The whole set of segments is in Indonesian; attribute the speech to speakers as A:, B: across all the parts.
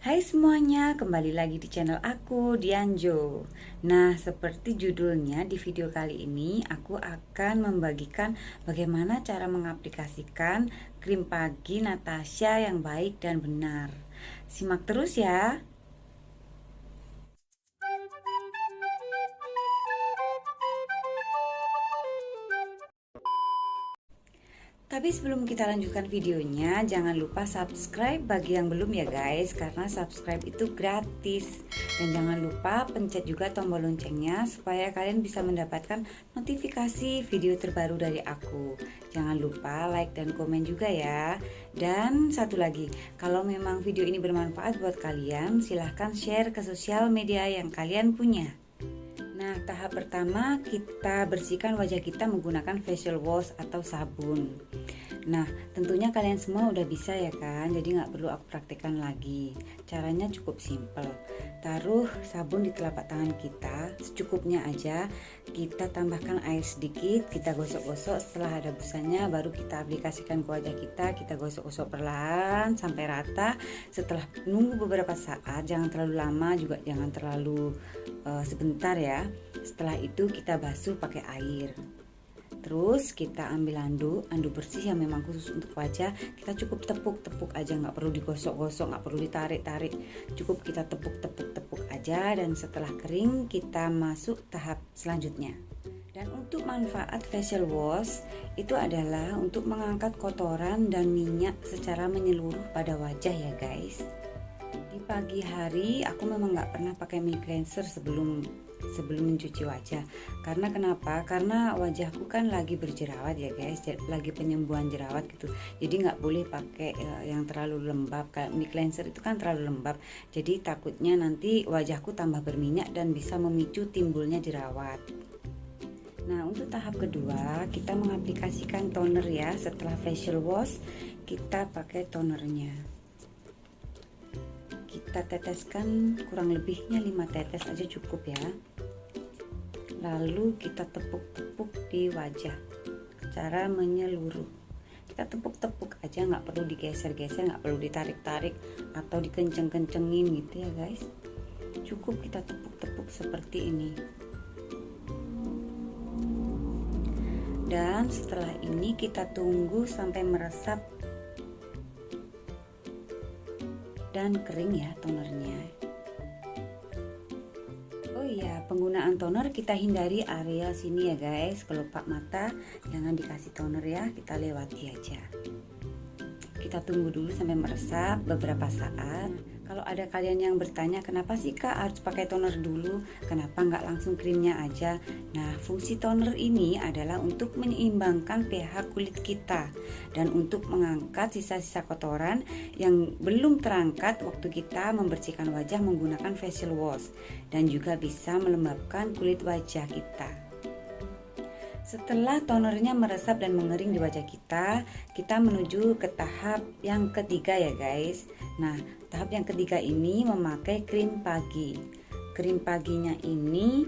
A: Hai semuanya, kembali lagi di channel aku, Dianjo. Nah, seperti judulnya di video kali ini, aku akan membagikan bagaimana cara mengaplikasikan krim pagi Natasha yang baik dan benar. Simak terus ya. Tapi sebelum kita lanjutkan videonya, jangan lupa subscribe bagi yang belum ya guys, karena subscribe itu gratis. Dan jangan lupa pencet juga tombol loncengnya supaya kalian bisa mendapatkan notifikasi video terbaru dari aku. Jangan lupa like dan komen juga ya. Dan satu lagi, kalau memang video ini bermanfaat buat kalian, silahkan share ke sosial media yang kalian punya. Nah, tahap pertama kita bersihkan wajah kita menggunakan facial wash atau sabun. Nah, tentunya kalian semua udah bisa ya kan, jadi nggak perlu aku praktekkan lagi. Caranya cukup simple. Taruh sabun di telapak tangan kita, secukupnya aja. Kita tambahkan air sedikit, kita gosok-gosok. Setelah ada busanya, baru kita aplikasikan ke wajah kita gosok-gosok perlahan sampai rata. Setelah nunggu beberapa saat, jangan terlalu lama, juga jangan terlalu sebentar ya. Setelah itu kita basuh pakai air. Terus kita ambil anduk bersih yang memang khusus untuk wajah. Kita cukup tepuk-tepuk aja, nggak perlu digosok-gosok, nggak perlu ditarik-tarik. Cukup kita tepuk-tepuk aja, dan setelah kering kita masuk tahap selanjutnya. Dan untuk manfaat facial wash itu adalah untuk mengangkat kotoran dan minyak secara menyeluruh pada wajah ya guys. Di pagi hari aku memang nggak pernah pakai mini cleanser sebelum mencuci wajah. Karena kenapa? Karena wajahku kan lagi berjerawat ya guys, lagi penyembuhan jerawat gitu. Jadi nggak boleh pakai yang terlalu lembab. Kayak mini cleanser itu kan terlalu lembab. Jadi takutnya nanti wajahku tambah berminyak dan bisa memicu timbulnya jerawat. Nah, untuk tahap kedua kita mengaplikasikan toner ya. Setelah facial wash kita pakai tonernya. Kita teteskan kurang lebihnya 5 tetes aja cukup ya. Lalu kita tepuk-tepuk di wajah secara menyeluruh. Kita tepuk-tepuk aja, nggak perlu digeser-geser, nggak perlu ditarik-tarik atau dikenceng-kencengin gitu ya guys. Cukup kita tepuk-tepuk seperti ini. Dan setelah ini kita tunggu sampai meresap dan kering ya tonernya. Oh iya, penggunaan toner kita hindari area sini ya guys, kelopak mata jangan dikasih toner ya, kita lewati aja. Kita tunggu dulu sampai meresap beberapa saat. Kalau ada kalian yang bertanya kenapa sih kak harus pakai toner dulu, kenapa nggak langsung krimnya aja? Nah, fungsi toner ini adalah untuk menyeimbangkan pH kulit kita dan untuk mengangkat sisa-sisa kotoran yang belum terangkat waktu kita membersihkan wajah menggunakan facial wash, dan juga bisa melembabkan kulit wajah kita. Setelah tonernya meresap dan mengering di wajah kita menuju ke tahap yang ketiga ya guys. Nah, tahap yang ketiga ini memakai krim pagi. Krim paginya ini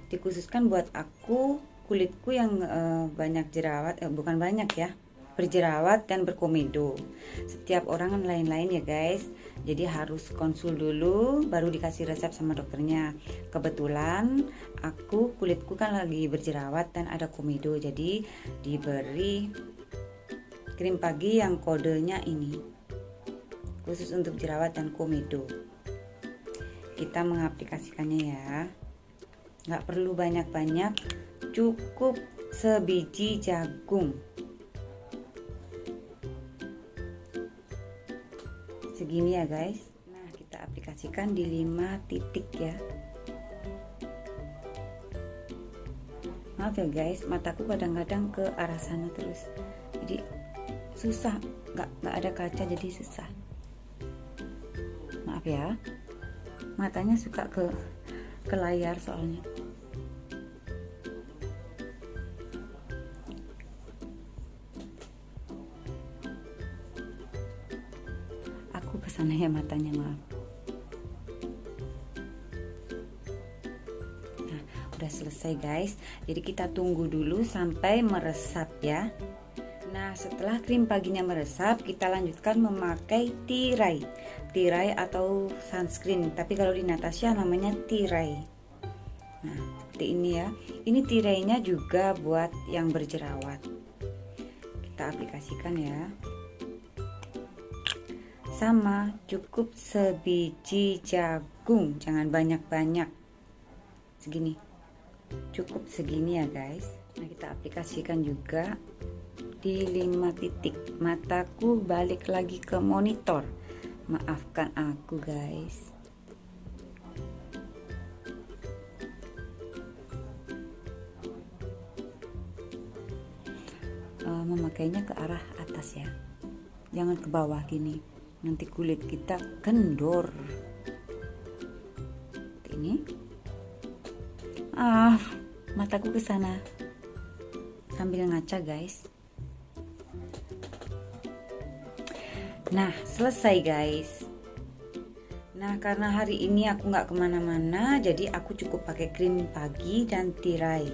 A: dikhususkan buat aku, kulitku yang banyak jerawat, bukan banyak ya, berjerawat dan berkomedo. Setiap orang kan lain-lain ya guys, jadi harus konsul dulu baru dikasih resep sama dokternya. Kebetulan aku kulitku kan lagi berjerawat dan ada komedo, jadi diberi krim pagi yang kodenya ini khusus untuk jerawat dan komedo. Kita mengaplikasikannya ya, nggak perlu banyak-banyak, cukup sebiji jagung segini ya guys. Nah, kita aplikasikan di 5 titik ya. Maaf ya guys, mataku kadang-kadang ke arah sana terus, jadi susah, nggak ada kaca jadi susah. Maaf ya, matanya suka ke layar soalnya. Aku kesana ya matanya, maaf. Nah, udah selesai guys, jadi kita tunggu dulu sampai meresap ya. Nah, setelah krim paginya meresap, kita lanjutkan memakai tirai. Tirai atau sunscreen, tapi kalau di Natasha namanya tirai. Nah, seperti ini ya. Ini tirainya juga buat yang berjerawat. Kita aplikasikan ya. Sama, cukup sebiji jagung, jangan banyak-banyak. Segini. Cukup segini ya, guys. Nah, kita aplikasikan juga di 5 titik. Mataku balik lagi ke monitor, maafkan aku guys. Memakainya ke arah atas ya, jangan ke bawah gini, nanti kulit kita kendor. Seperti ini. Mataku ke sana sambil ngaca guys. Nah, selesai guys. Nah, karena hari ini aku nggak kemana-mana, jadi aku cukup pakai krim pagi dan tirai.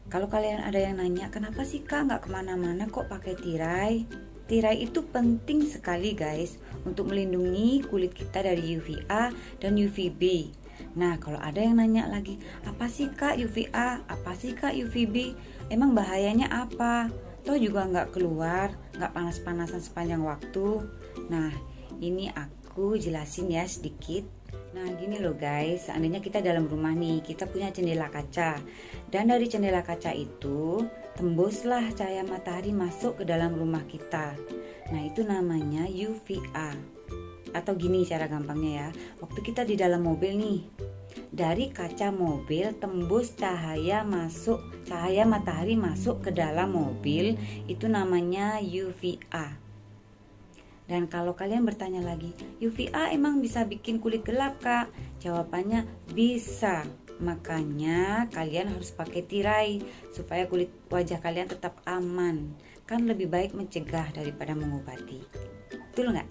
A: Kalau kalian ada yang nanya, kenapa sih kak nggak kemana-mana kok pakai tirai? Tirai itu penting sekali guys, untuk melindungi kulit kita dari UVA dan UVB. Nah, kalau ada yang nanya lagi, apa sih kak UVA? Apa sih kak UVB? Emang bahayanya apa? Toh juga nggak keluar, nggak panas-panasan sepanjang waktu. Nah, ini aku jelasin ya sedikit. Nah, gini loh guys, seandainya kita dalam rumah nih, kita punya jendela kaca, dan dari jendela kaca itu tembuslah cahaya matahari masuk ke dalam rumah kita. Nah, itu namanya UVA. Atau gini cara gampangnya ya, waktu kita di dalam mobil nih, dari kaca mobil tembus cahaya matahari masuk ke dalam mobil, itu namanya UVA. Dan kalau kalian bertanya lagi, UVA emang bisa bikin kulit gelap kak? Jawabannya bisa. Makanya kalian harus pakai tirai supaya kulit wajah kalian tetap aman. Kan lebih baik mencegah daripada mengobati. Betul nggak?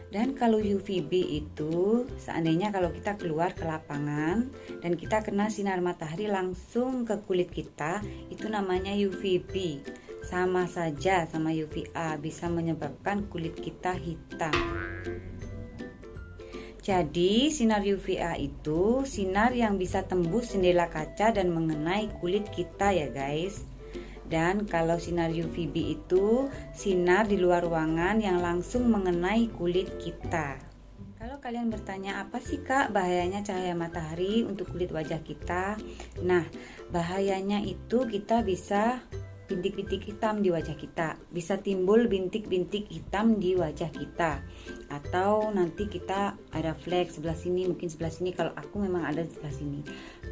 A: Dan kalau UVB itu seandainya kalau kita keluar ke lapangan dan kita kena sinar matahari langsung ke kulit kita, itu namanya UVB. Sama saja sama UVA, bisa menyebabkan kulit kita hitam. Jadi sinar UVA itu sinar yang bisa tembus jendela kaca dan mengenai kulit kita ya guys. Dan kalau sinar UVB itu sinar di luar ruangan yang langsung mengenai kulit kita. Kalau kalian bertanya, apa sih kak bahayanya cahaya matahari untuk kulit wajah kita? Nah, bahayanya itu kita bisa bintik-bintik hitam di wajah kita, bisa timbul bintik-bintik hitam di wajah kita, atau nanti kita ada flek sebelah sini, mungkin sebelah sini. Kalau aku memang ada di sebelah sini.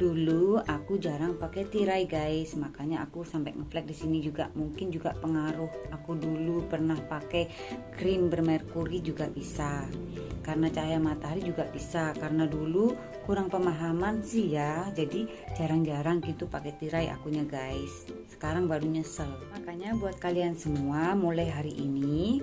A: Dulu aku jarang pakai tirai guys, makanya aku sampai ngeflek di sini juga. Mungkin juga pengaruh aku dulu pernah pakai krim bermerkuri juga bisa, karena cahaya matahari juga bisa, karena dulu kurang pemahaman sih ya, jadi jarang-jarang gitu pakai tirai akunya guys. Sekarang baru nyesel. Makanya buat kalian semua, mulai hari ini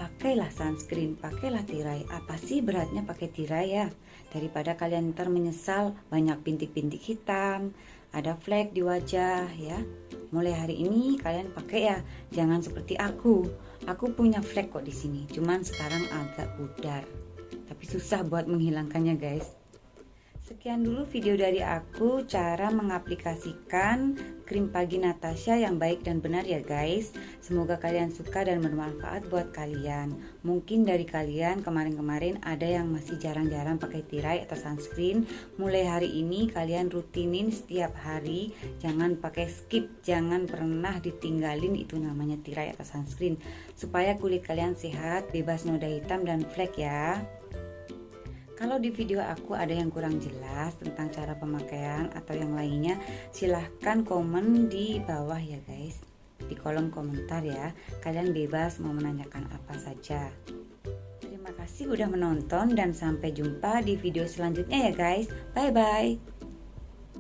A: pakailah sunscreen, pakailah tirai. Apa sih beratnya pakai tirai ya? Daripada kalian ntar menyesal banyak bintik-bintik hitam, ada flek di wajah ya. Mulai hari ini kalian pakai ya, jangan seperti aku. Aku punya flek kok di sini, cuman sekarang agak pudar. Tapi susah buat menghilangkannya guys. Sekian dulu video dari aku, cara mengaplikasikan krim pagi Natasha yang baik dan benar ya guys. Semoga kalian suka dan bermanfaat buat kalian. Mungkin dari kalian kemarin-kemarin ada yang masih jarang-jarang pakai tirai atau sunscreen. Mulai hari ini kalian rutinin setiap hari, jangan pakai skip, jangan pernah ditinggalin itu namanya tirai atau sunscreen, supaya kulit kalian sehat, bebas noda hitam dan flek ya. Kalau di video aku ada yang kurang jelas tentang cara pemakaian atau yang lainnya, silahkan komen di bawah ya guys, di kolom komentar ya. Kalian bebas mau menanyakan apa saja. Terima kasih udah menonton dan sampai jumpa di video selanjutnya ya guys. Bye bye.